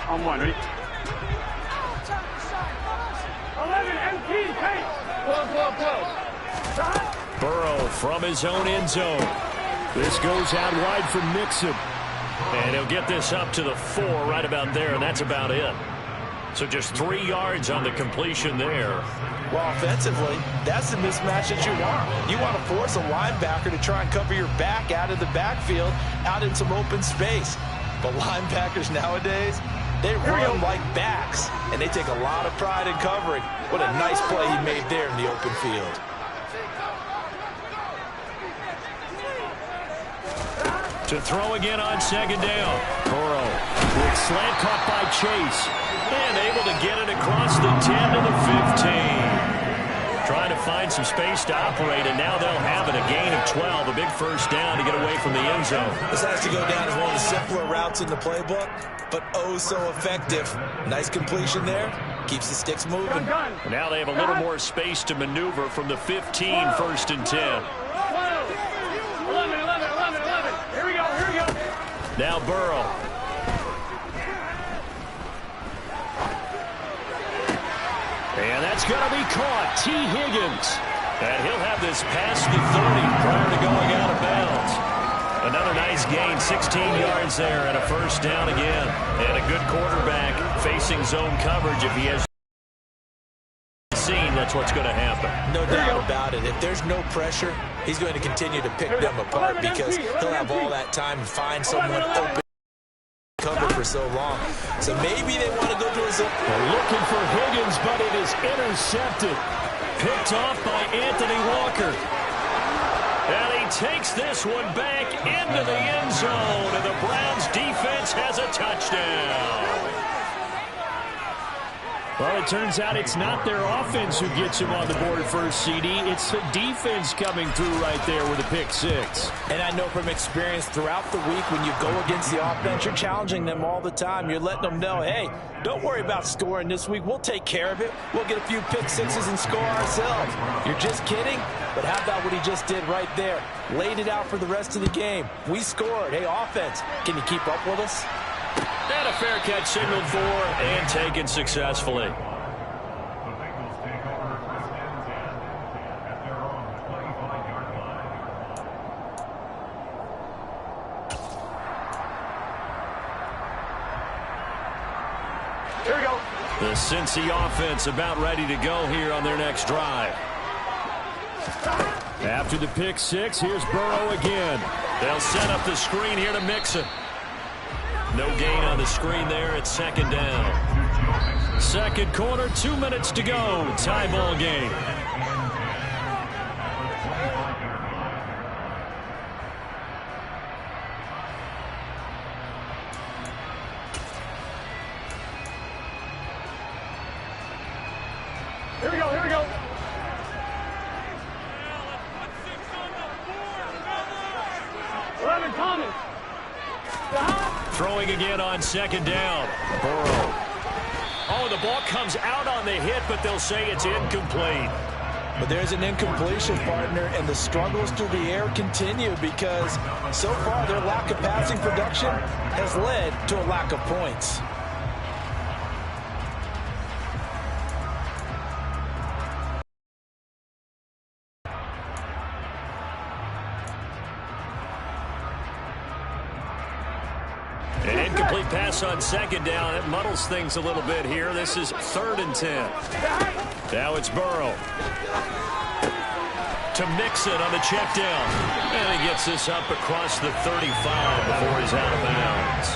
On one, ready? 11, MP, pace. 12. Burrow from his own end zone. This goes out wide for Mixon. And he'll get this up to the 4 right about there, and that's about it. So just 3 yards on the completion there. Well, offensively, that's the mismatch that you want. You want to force a linebacker to try and cover your back out of the backfield, out in some open space. But linebackers nowadays, they run like backs, and they take a lot of pride in covering. What a nice play he made there in the open field. To throw again on second down. Burrow with slant caught by Chase. And able to get it across the 10 to the 15. Trying to find some space to operate, and now they'll have it. A gain of 12, a big first down to get away from the end zone. This has to go down as one of the simpler routes in the playbook, but oh so effective. Nice completion there. Keeps the sticks moving. Now they have a little more space to maneuver from the 15, first and 10. 11. Here we go. Now Burrow. And that's going to be caught. T. Higgins. And he'll have this past the 30 prior to going out of bounds. Another nice gain, 16 yards there, and a first down again. And a good quarterback facing zone coverage. If he has seen, that's what's going to happen. No doubt about it. If there's no pressure, he's going to continue to pick them apart because he'll have all that time to find someone open. Cover for so long. So maybe they want to go to a zone. They're looking for Higgins, but it is intercepted. Picked off by Anthony Walker. And he takes this one back into the end zone, and the Browns defense has a touchdown. Well, it turns out it's not their offense who gets him on the board first, CD. It's the defense coming through right there with a pick 6. And I know from experience throughout the week when you go against the offense, you're challenging them all the time. You're letting them know, hey, don't worry about scoring this week. We'll take care of it. We'll get a few pick 6s and score ourselves. You're just kidding? But how about what he just did right there? Laid it out for the rest of the game. We scored. Hey, offense, can you keep up with us? And a fair catch signaled for and taken successfully. Here we go. The Cincy offense about ready to go here on their next drive. After the pick 6, here's Burrow again. They'll set up the screen here to Mixon. No gain on the screen there. It's second down. Second quarter, 2 minutes to go. Tie ball game. Here we go. 11 coming. Throwing again on second down. Burrow. Oh, the ball comes out on the hit, but they'll say it's incomplete. But there's an incompletion, partner, and the struggles through the air continue because so far their lack of passing production has led to a lack of points. An incomplete pass on second down. It muddles things a little bit here. This is 3rd and 10. Now it's Burrow. To Mixon on the check down. And he gets this up across the 35 before he's out of bounds.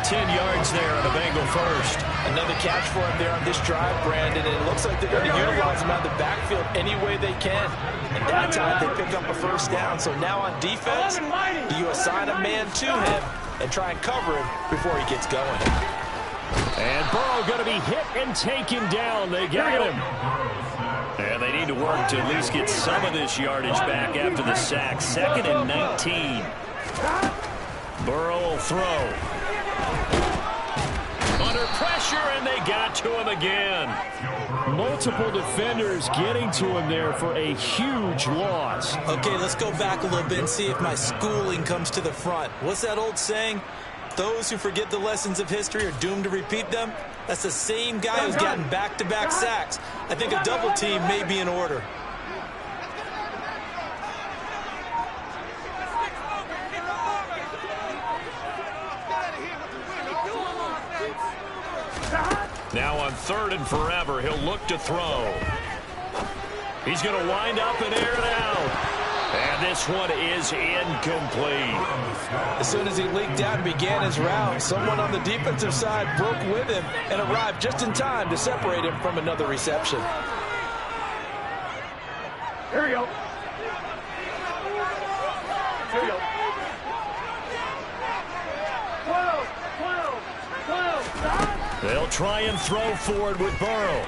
10 yards there on a Bengal first. Another catch for him there on this drive, Brandon, and it looks like they're going to utilize him out of the backfield any way they can. And that time they pick up a first down. So now on defense, you assign a man to him and try and cover him before he gets going. And Burrow going to be hit and taken down. They got him. And they need to work to at least get some of this yardage back after the sack. 2nd and 19. Burrow will throw. Under pressure, and they got to him again. Multiple defenders getting to him there for a huge loss. Okay, let's go back a little bit and see if my schooling comes to the front. What's that old saying? those who forget the lessons of history are doomed to repeat them, that's the same guy who's gotten back-to-back sacks. I think a double team may be in order. Now on 3rd and forever, he'll look to throw. He's going to wind up and air it out. And this one is incomplete. As soon as he leaked out and began his route, someone on the defensive side broke with him and arrived just in time to separate him from another reception. Here we go. Here we go. 12. Stop. They'll try and throw forward with Burrow.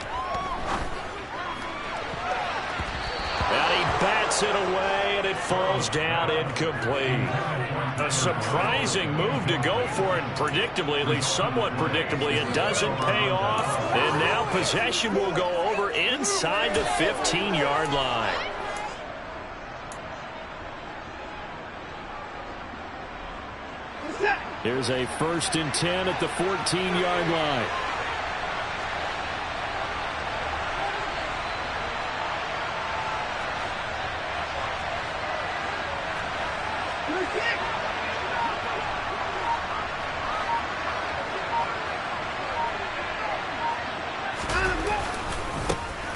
And he bats it away, and it falls down incomplete. A surprising move to go for it, predictably, at least somewhat predictably. It doesn't pay off, and now possession will go over inside the 15-yard line. Here's a 1st and 10 at the 14-yard line.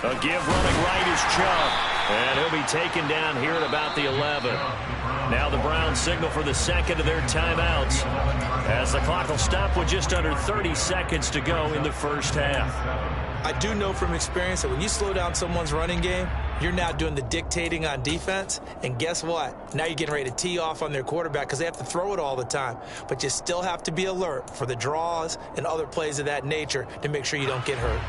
A give running right is Chubb, and he'll be taken down here at about the 11. Now the Browns signal for the second of their timeouts as the clock will stop with just under 30 seconds to go in the first half. I do know from experience that when you slow down someone's running game, you're now doing the dictating on defense. And guess what? Now you're getting ready to tee off on their quarterback because they have to throw it all the time. But you still have to be alert for the draws and other plays of that nature to make sure you don't get hurt.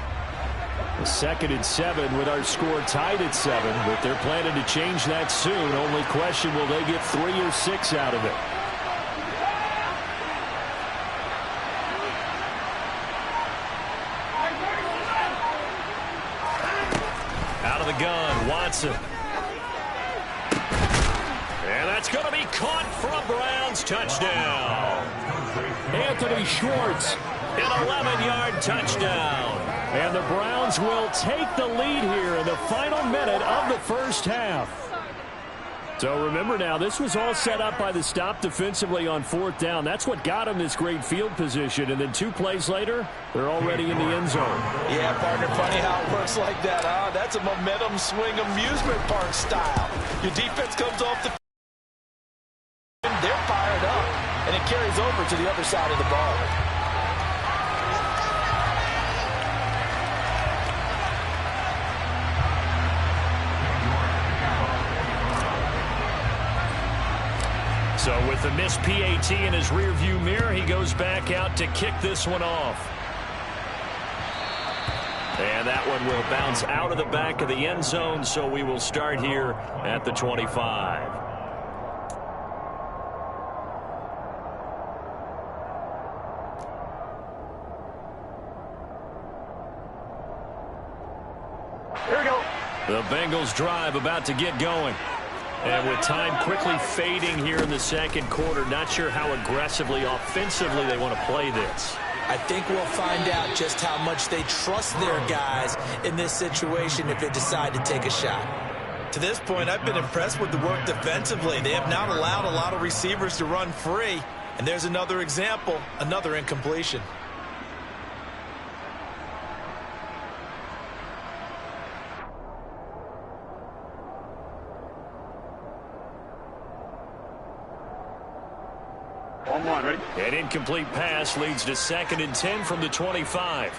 2nd and 7 with our score tied at 7, but they're planning to change that soon. Only question, will they get 3 or 6 out of it? Out of the gun, Watson. And that's going to be caught for a Browns touchdown. Anthony Schwartz, an 11-yard touchdown. And the Browns will take the lead here in the final minute of the first half. So remember now, this was all set up by the stop defensively on 4th down. That's what got them this great field position. And then 2 plays later, they're already in the end zone. Yeah, partner, funny how it works like that, huh? That's a momentum swing amusement park style. Your defense comes off the field, they're fired up, and it carries over to the other side of the ball. So with the missed PAT in his rearview mirror, he goes back out to kick this one off. And that one will bounce out of the back of the end zone, so we will start here at the 25. Here we go. The Bengals drive about to get going. And with time quickly fading here in the second quarter, not sure how aggressively, offensively they want to play this. I think we'll find out just how much they trust their guys in this situation if they decide to take a shot. To this point, I've been impressed with the work defensively. They have not allowed a lot of receivers to run free. And there's another example, another incompletion. Ready? An incomplete pass leads to 2nd and 10 from the 25.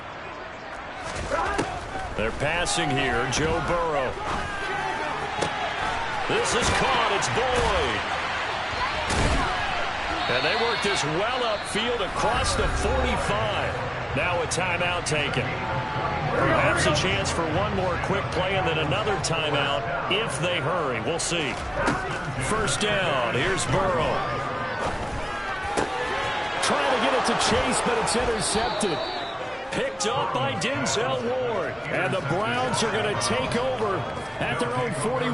They're passing here. Joe Burrow. This is caught. It's Boyd. And they work this well upfield across the 45. Now a timeout taken. Perhaps a chance for one more quick play and then another timeout if they hurry. We'll see. 1st down. Here's Burrow. Trying to get it to Chase, but it's intercepted. Picked up by Denzel Ward. And the Browns are going to take over at their own 41.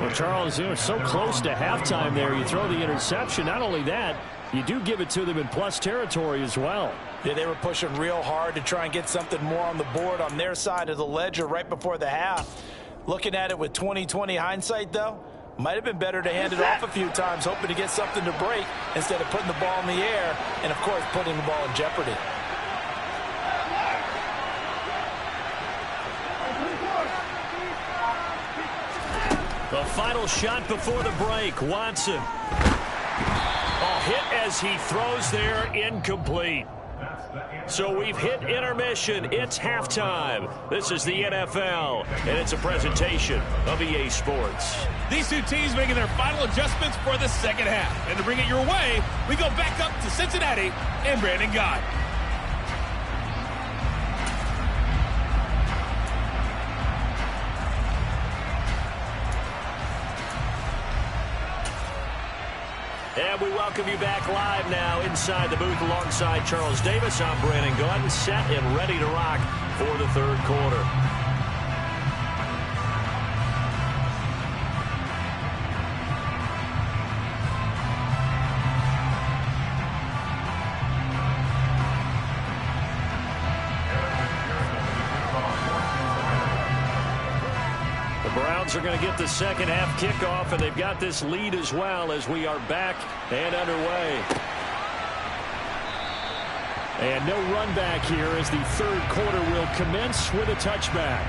Well, Charles, so close to halftime there. You throw the interception. Not only that, you do give it to them in plus territory as well. Yeah, they were pushing real hard to try and get something more on the board on their side of the ledger right before the half. Looking at it with 20/20 hindsight, though, might have been better to hand it off a few times, hoping to get something to break instead of putting the ball in the air and, of course, putting the ball in jeopardy. The final shot before the break, Watson. Hit as he throws there, incomplete. So we've hit intermission. It's halftime. This is the NFL, and it's a presentation of EA Sports. These two teams making their final adjustments for the second half. And to bring it your way, we go back up to Cincinnati and Brandon Gott. And we welcome you back live now inside the booth alongside Charles Davis. I'm Brandon Gaudin, set and ready to rock for the third quarter. Are going to get the second half kickoff, and they've got this lead as well as we are back and underway. And no run back here as the third quarter will commence with a touchback.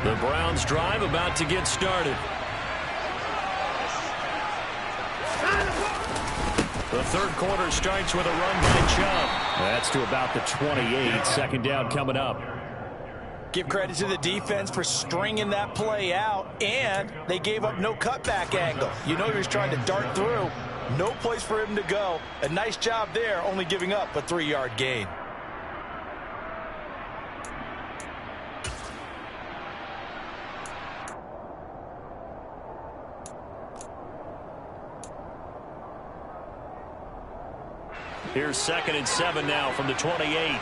The Browns drive about to get started. The third quarter starts with a run by Chubb. That's to about the 28. Second down coming up. Give credit to the defense for stringing that play out, and they gave up no cutback angle. You know he was trying to dart through. No place for him to go. A nice job there, only giving up a 3-yard gain. Here's 2nd and 7 now from the 28.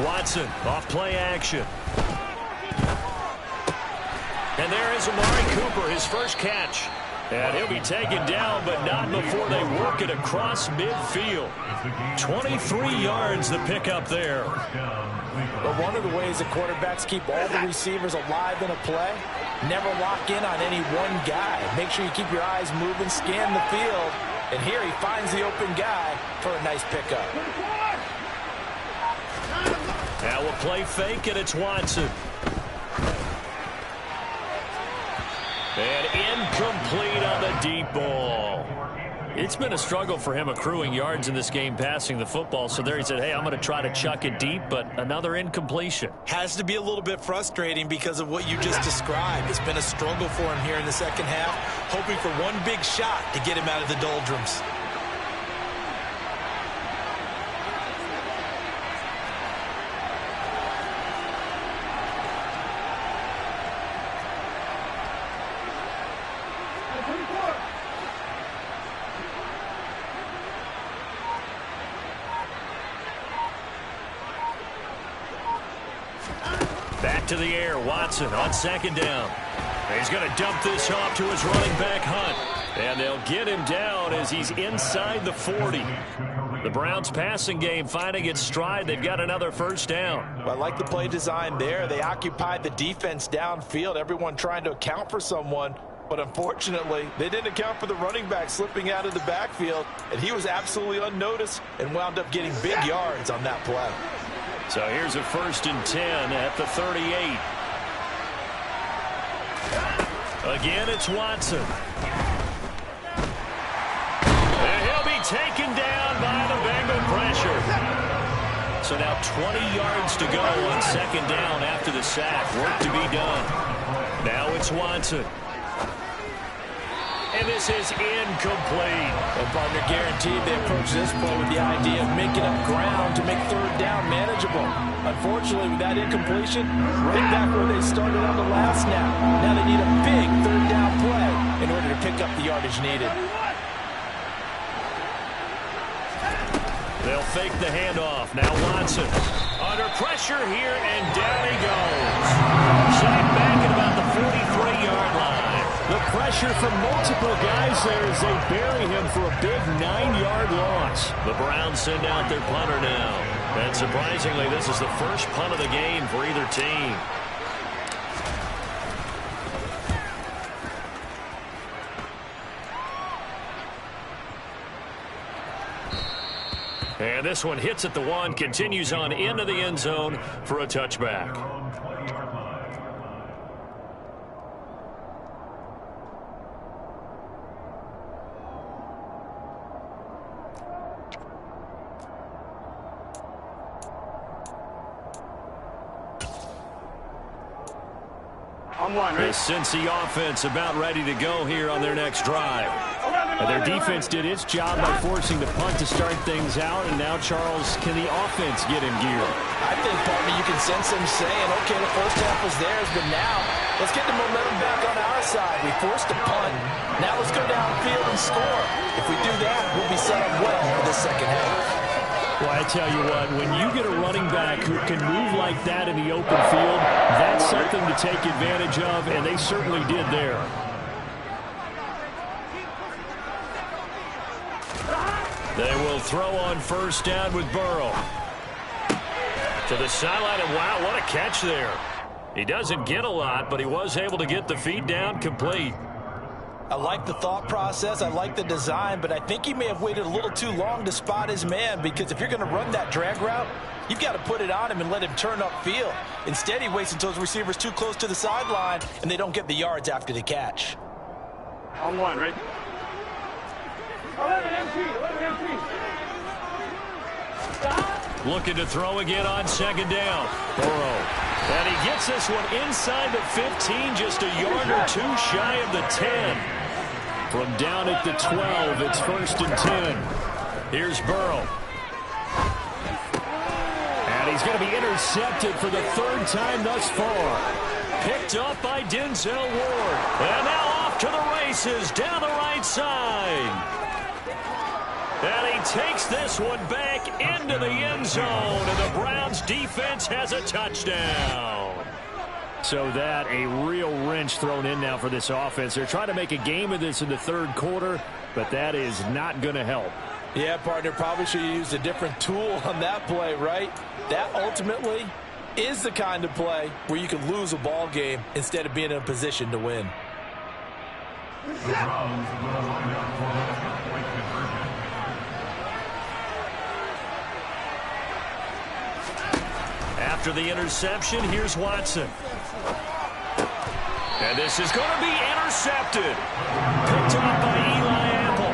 Watson off play action. And there is Amari Cooper, his first catch. And he'll be taken down, but not before they work it across midfield. 23 yards the pickup there. But one of the ways the quarterbacks keep all the receivers alive in a play, never lock in on any one guy. Make sure you keep your eyes moving, scan the field. And here he finds the open guy for a nice pickup. Now we'll play fake, and it's Watson. And incomplete on the deep ball. It's been a struggle for him accruing yards in this game passing the football. So there he said, hey, I'm going to try to chuck it deep, but another incompletion. Has to be a little bit frustrating because of what you just described. It's been a struggle for him here in the second half, hoping for one big shot to get him out of the doldrums. Back to the air, Watson on 2nd down. He's going to dump this off to his running back, Hunt. And they'll get him down as he's inside the 40. The Browns passing game finding its stride. They've got another first down. Well, I like the play design there. They occupied the defense downfield, everyone trying to account for someone. But unfortunately, they didn't account for the running back slipping out of the backfield. And he was absolutely unnoticed and wound up getting big yards on that play. So here's a 1st and 10 at the 38. Again, it's Watson. And he'll be taken down by the Bengal pressure. So now 20 yards to go on 2nd down after the sack. Work to be done. Now it's Watson. And this is incomplete. Well, partner, guaranteed they approach this play with the idea of making up ground to make 3rd down manageable. Unfortunately, with that incompletion, right back where they started on the last snap. Now they need a big 3rd down play in order to pick up the yardage needed. They'll fake the handoff. Now Watson under pressure here, and down he goes. Sacked back at about the 43-yard line. The pressure from multiple guys there as they bury him for a big 9-yard loss. The Browns send out their punter now. And surprisingly, this is the first punt of the game for either team. And this one hits at the 1, continues on into the end zone for a touchback. The Cincy offense about ready to go here on their next drive. And their defense did its job by forcing the punt to start things out, and now, Charles, can the offense get in gear? I think, partner, you can sense them saying, okay, the first half was theirs, but now let's get the momentum back on our side. We forced a punt. Now let's go downfield and score. If we do that, we'll be set up well for the second half. Well, I tell you what, when you get a running back who can move like that in the open field, that's something to take advantage of, and they certainly did there. They will throw on first down with Burrow. To the sideline, and wow, what a catch there. He doesn't get a lot, but he was able to get the feet down complete. I like the thought process. I like the design, but I think he may have waited a little too long to spot his man, because if you're going to run that drag route, you've got to put it on him and let him turn upfield. Instead, he waits until his receiver's too close to the sideline, and they don't get the yards after the catch. On one, right? 11 MP. Looking to throw again on second down. Burrow. And he gets this one inside the 15, just a yard or two shy of the 10. From down at the 12, it's 1st and 10. Here's Burrow. And he's going to be intercepted for the 3rd time thus far. Picked up by Denzel Ward. And now off to the races down the right side. And he takes this one back into the end zone, and the Browns defense has a touchdown. So that a real wrench thrown in now for this offense. They're trying to make a game of this in the 3rd quarter, but that is not going to help. Yeah, partner, probably should have used a different tool on that play, right? That ultimately is the kind of play where you can lose a ball game instead of being in a position to win. After the interception, here's Watson. And this is going to be intercepted. Picked up by Eli Apple.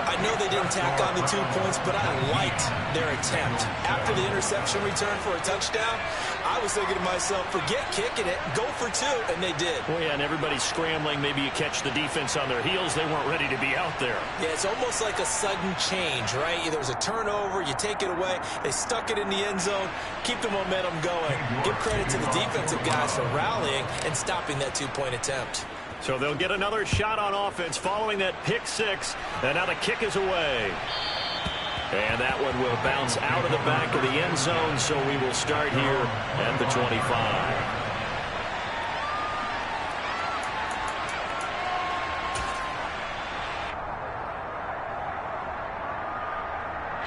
I know they didn't tack on the 2 points, but I liked their attempt. After the interception return for a touchdown, I was thinking to myself, forget kicking it, go for 2, and they did. Well, yeah, and everybody's scrambling. Maybe you catch the defense on their heels. They weren't ready to be out there. Yeah, it's almost like a sudden change, right? There was a turnover, you take it away, they stuck it in the end zone, keep the momentum going. Give credit to the defensive guys for rallying and stopping that 2-point attempt. So they'll get another shot on offense following that pick 6, and now the kick is away. And that one will bounce out of the back of the end zone, so we will start here at the 25.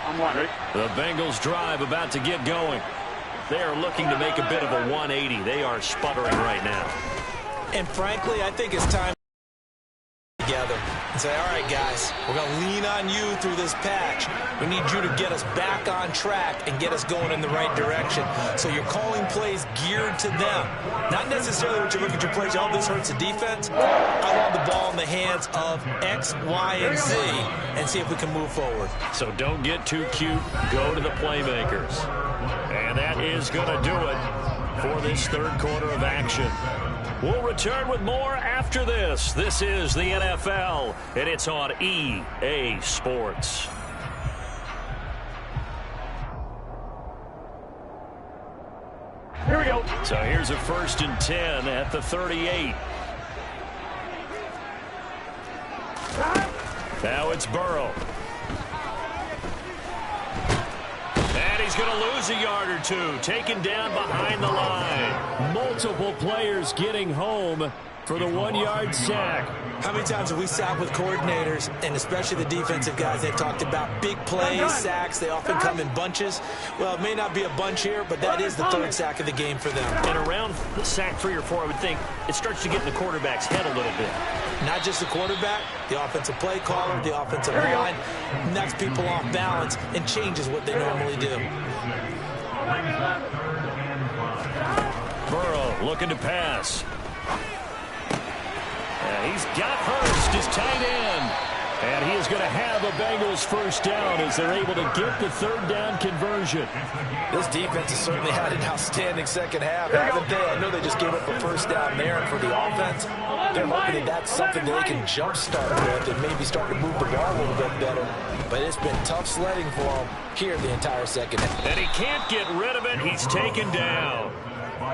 I'm one, right? The Bengals drive about to get going. They are looking to make a bit of a 180. They are sputtering right now. And frankly, I think it's time together and say, all right, guys, we're going to lean on you through this patch. We need you to get us back on track and get us going in the right direction. So you're calling plays geared to them. Not necessarily what you look at your plays, oh, this hurts the defense. I want the ball in the hands of X, Y, and Z and see if we can move forward. So don't get too cute. Go to the playmakers. And that is going to do it for this 3rd quarter of action. We'll return with more after this. This is the NFL, and it's on EA Sports. Here we go. So here's a 1st and 10 at the 38. Now it's Burrow. he's going to lose a yard or two, taken down behind the line. Multiple players getting home for the 1-yard sack. How many times have we sat with coordinators, and especially the defensive guys, they've talked about big plays, sacks. They often come in bunches. Well, it may not be a bunch here, but that is the third sack of the game for them. And around sack 3 or 4, I would think it starts to get in the quarterback's head a little bit. Not just the quarterback, the offensive play caller, the offensive line, knocks people off balance and changes what they normally do. Burrow looking to pass. He's got Hurst, his tight end. And he is going to have a Bengals first down as they're able to get the third down conversion. This defense has certainly had an outstanding second half, haven't they? I know they just gave up a first down there, and for the offense, they're hoping that that's something that they can jumpstart with and maybe start to move the ball a little bit better. But it's been tough sledding for them here the entire second half. And he can't get rid of it. He's taken down.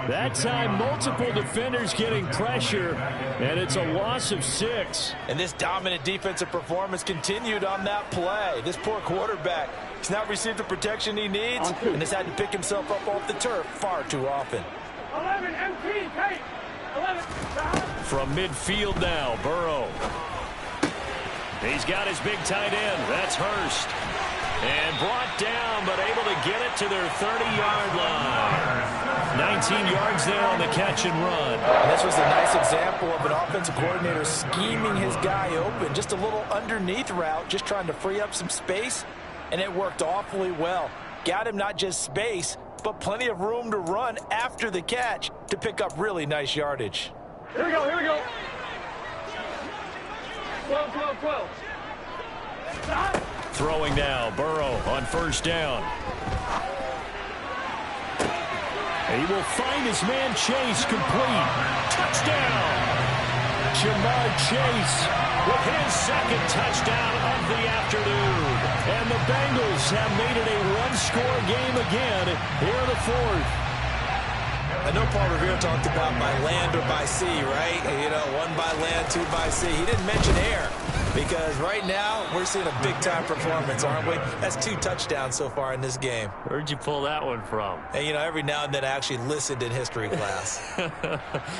That time, multiple defenders getting pressure, and it's a loss of 6. And this dominant defensive performance continued on that play. This poor quarterback has not received the protection he needs and has had to pick himself up off the turf far too often. 11 MP, Kate. 11. From midfield now, Burrow. He's got his big tight end. That's Hurst. And brought down, but able to get it to their 30-yard line. 19 yards there on the catch and run. And this was a nice example of an offensive coordinator scheming his guy open. Just a little underneath route, just trying to free up some space, and it worked awfully well. Got him not just space, but plenty of room to run after the catch to pick up really nice yardage. Here we go, here we go. 12, 12, 12. Stop. Throwing now, Burrow on first down. He will find his man Chase complete. Touchdown! Jamar Chase with his second touchdown of the afternoon. And the Bengals have made it a one-score game again here in the fourth. I know Paul Revere talked about by land or by sea, right? You know, 1 by land, 2 by sea. He didn't mention air because right now we're seeing a big-time performance, aren't we? That's 2 touchdowns so far in this game. Where'd you pull that one from? And, you know, every now and then I actually listened in history class.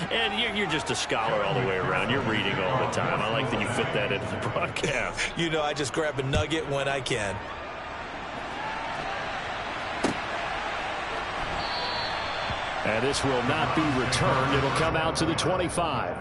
And you're just a scholar all the way around. You're reading all the time. I like that you fit that into the broadcast. You know, I just grab a nugget when I can. And this will not be returned. It'll come out to the 25.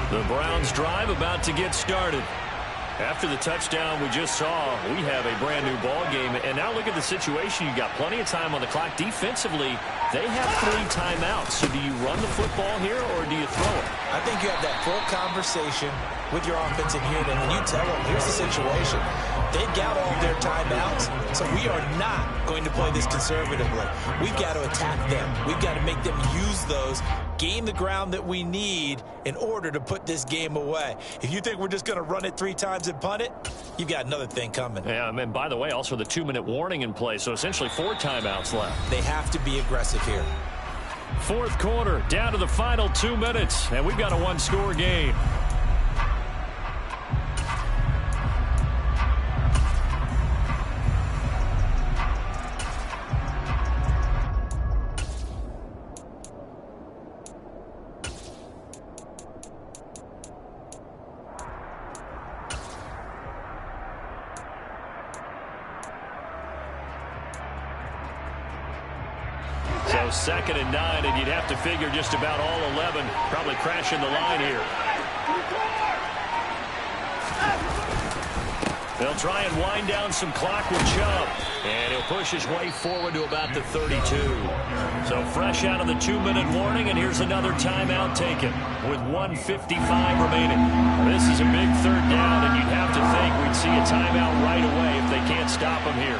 The Browns drive about to get started. After the touchdown we just saw, we have a brand new ball game. And now look at the situation. You've got plenty of time on the clock. Defensively, they have 3 timeouts. So do you run the football here or do you throw it? I think you have that full conversation with your offensive unit, and you tell them, here's the situation. They've got all their timeouts, so we are not going to play this conservatively. We've got to attack them. We've got to make them use those, gain the ground that we need in order to put this game away. If you think we're just going to run it 3 times and punt it, you've got another thing coming. Yeah, and by the way, also the 2-minute warning in play, so essentially 4 timeouts left. They have to be aggressive here. Fourth quarter, down to the final 2 minutes, and we've got a one-score game. So 2nd and 9, and you'd have to figure just about all 11 probably crashing the line here. They'll try and wind down some clock with Chubb, and he'll push his way forward to about the 32. So fresh out of the 2-minute warning, and here's another timeout taken with 1:55 remaining. This is a big 3rd down, and you'd have to think we'd see a timeout right away if they can't stop him here.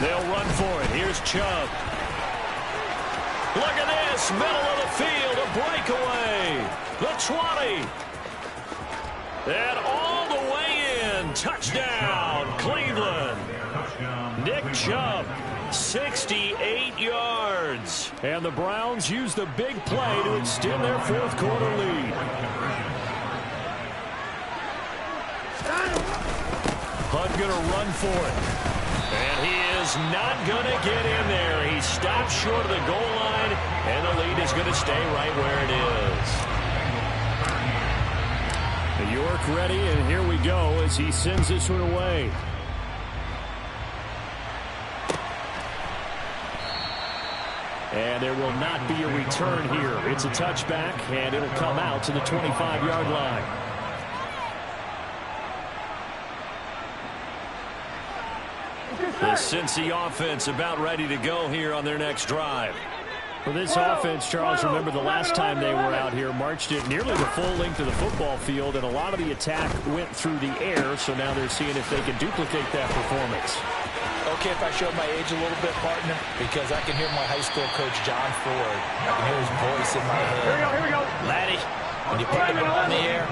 They'll run for it. Here's Chubb. Look at this, middle of the field, a breakaway. The 20. And all the way in. Touchdown, Cleveland. Nick Chubb, 68 yards. And the Browns use the big play to extend their fourth quarter lead. Hunt going to run for it. And he is not going to get in there. He stopped short of the goal line, and the lead is going to stay right where it is. York ready, and here we go as he sends this one away. And there will not be a return here. It's a touchback, and it'll come out to the 25-yard line. The Cincy offense about ready to go here on their next drive. For this offense, Charles, remember the last time they were out here, marched it nearly the full length of the football field, and a lot of the attack went through the air, so now they're seeing if they can duplicate that performance. Okay, if I show my age a little bit, partner, because I can hear my high school coach, John Ford. I can hear his voice in my head. Here we go. Laddie, when you put the ball in the air,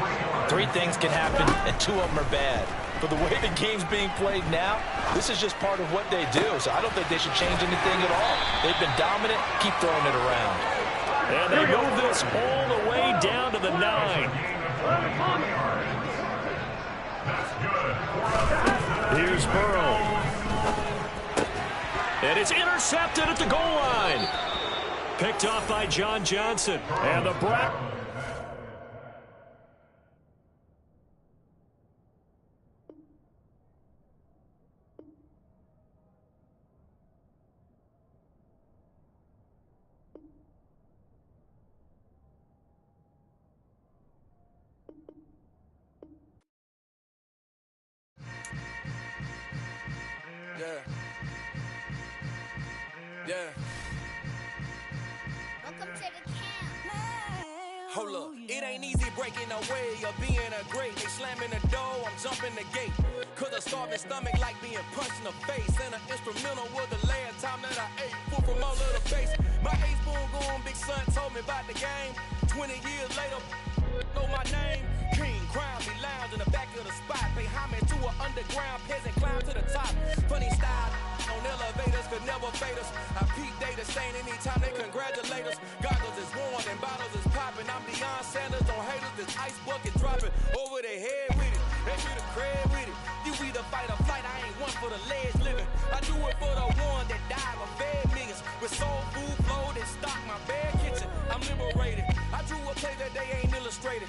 3 things can happen, and 2 of them are bad. But the way the game's being played now, this is just part of what they do. So I don't think they should change anything at all. They've been dominant. Keep throwing it around. And they move this all the way down to the 9. Here's Burrow. And it's intercepted at the goal line. Picked off by John Johnson. And the Browns. Yeah. Welcome to the camp. Hold up. It ain't easy breaking away or being a great. They slamming the door, I'm jumping the gate. Cause a starving stomach like being punched in the face. And an instrumental was the last time that I ate. Food from all of the face. My A-spoon going, big son told me about the game. 20 years later, know my name. King, crown, me lounge in the back of the spot. Pay homage to an underground peasant, climb to the top. Funny style on elevators could never fade us. I peep data saying anytime they congratulate us. Goggles is worn and bottles is popping. I'm Deion Sanders on haters, this ice bucket dropping over their head with it. They should have cred with it. You either fight or flight, I ain't one for the legs living. I do it for the one that died or fed millions. With soul food, flow, that stock my bad kitchen. I'm liberated. I drew a play that they ain't illustrated.